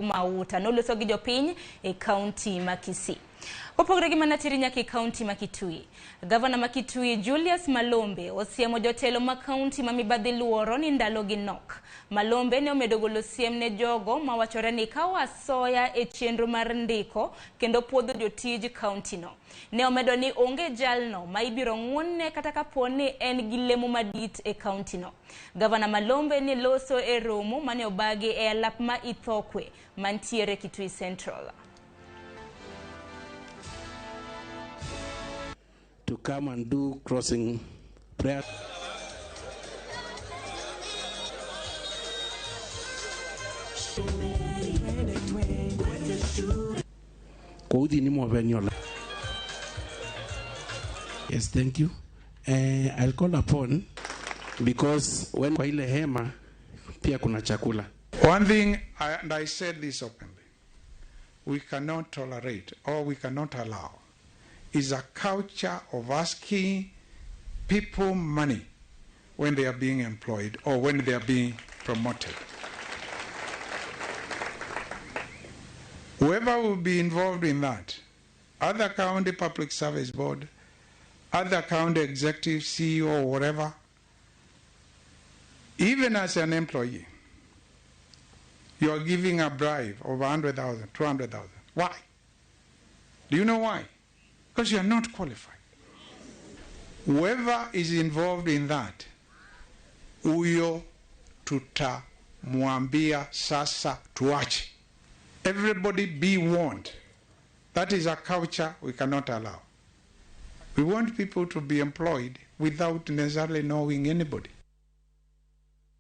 mauta noloso gi jopiny e kaunti ma Kisii. Kopogore gi manatiri nyaka e kaunti ma Kitui. Gavana ma Kitui Julius Malombe osiemo jotelo ma kaunti ma Mibadhi luoro ni ndalo gi nok. Malombe ne omedo golo siem ne jogo mawachore ni kawa asoya e chenro mar ndiko kendo puodho jotij kaunti no. Ne omedo ni onge jalno ma ibiro ng'wonne kata kaponi en gi lemo madit e kaunti no. Gavana Malombe ne loso e romo mane obagi e alap ma Ithokwe mantiere Kitui Central. To come and do crossing prayer. Yes, thank you. I'll call upon because when kwa ile hema pia kuna chakula. One thing, and I said this openly, we cannot tolerate or we cannot allow is a culture of asking people money when they are being employed or when they are being promoted. Whoever will be involved in that, other county public service board, other county executive, CEO, or whatever, even as an employee, you are giving a bribe of 100,000, 200,000. Why? Do you know why? Because you are not qualified. Whoever is involved in that, uyo tutamwambia sasa tuache. Everybody be warned. That is a culture we cannot allow. We want people to be employed without necessarily knowing anybody.